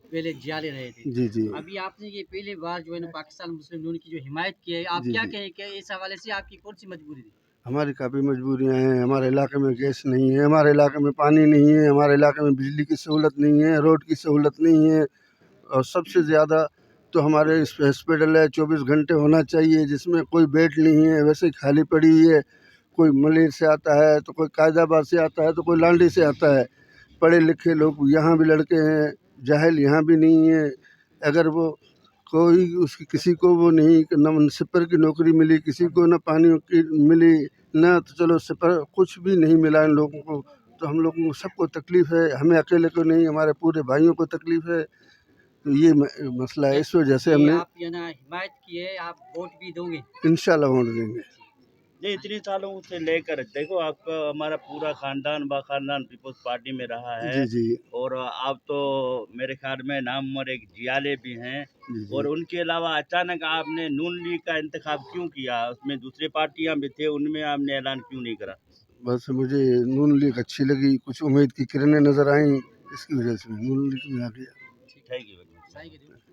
पहले जियाले रहे थे। जी जी अभी आपने ये पहली बार जो है ना पाकिस्तान मुस्लिम यूनियन की जो हिमायत की है, आप जी क्या जी कहें कि इस हवाले से आपकी कौन सी मजबूरी थी? हमारी काफ़ी मजबूरियां हैं। हमारे इलाके में गैस नहीं है, हमारे इलाके में पानी नहीं है, हमारे इलाके में बिजली की सहूलत नहीं है, रोड की सहूलत नहीं है। और सबसे ज़्यादा तो हमारे हॉस्पिटल है 24 घंटे होना चाहिए, जिसमें कोई बेड नहीं है, वैसे ही खाली पड़ी है। कोई मलेर से आता है तो कोई कायदाबाद से आता है तो कोई लांडी से आता है। पढ़े लिखे लोग यहाँ भी लड़के हैं, जाहिल यहाँ भी नहीं है। अगर वो कोई उसकी किसी को वो नहीं न सिपर की नौकरी मिली, किसी को न पानी की मिली, न तो चलो सिपर कुछ भी नहीं मिला इन लोगों को। तो हम लोगों को सबको तकलीफ़ है, हमें अकेले को नहीं, हमारे पूरे भाइयों को तकलीफ़ है। तो ये मसला है, इस वजह से ये हमने आप ये ना हिमायत की है, आप वोट भी दोगे? इंशाल्लाह वोट देंगे। ये इतनी सालों से लेकर देखो आपका हमारा पूरा खानदान बाखानदान पीपल्स पार्टी में रहा है। जी जी और आप तो मेरे ख्याल में नामवर एक जियाले भी हैं। जी जी और उनके अलावा अचानक आपने नून लीग का इंतखाब क्यों किया? उसमें दूसरी पार्टियां भी थे, उनमें आपने ऐलान क्यों नहीं करा? बस मुझे नून लीग अच्छी लगी, कुछ उम्मीद की किरणें नज़र आईं, इसकी वजह से मैं नून लीग में आ गया। Thank you. Thank you.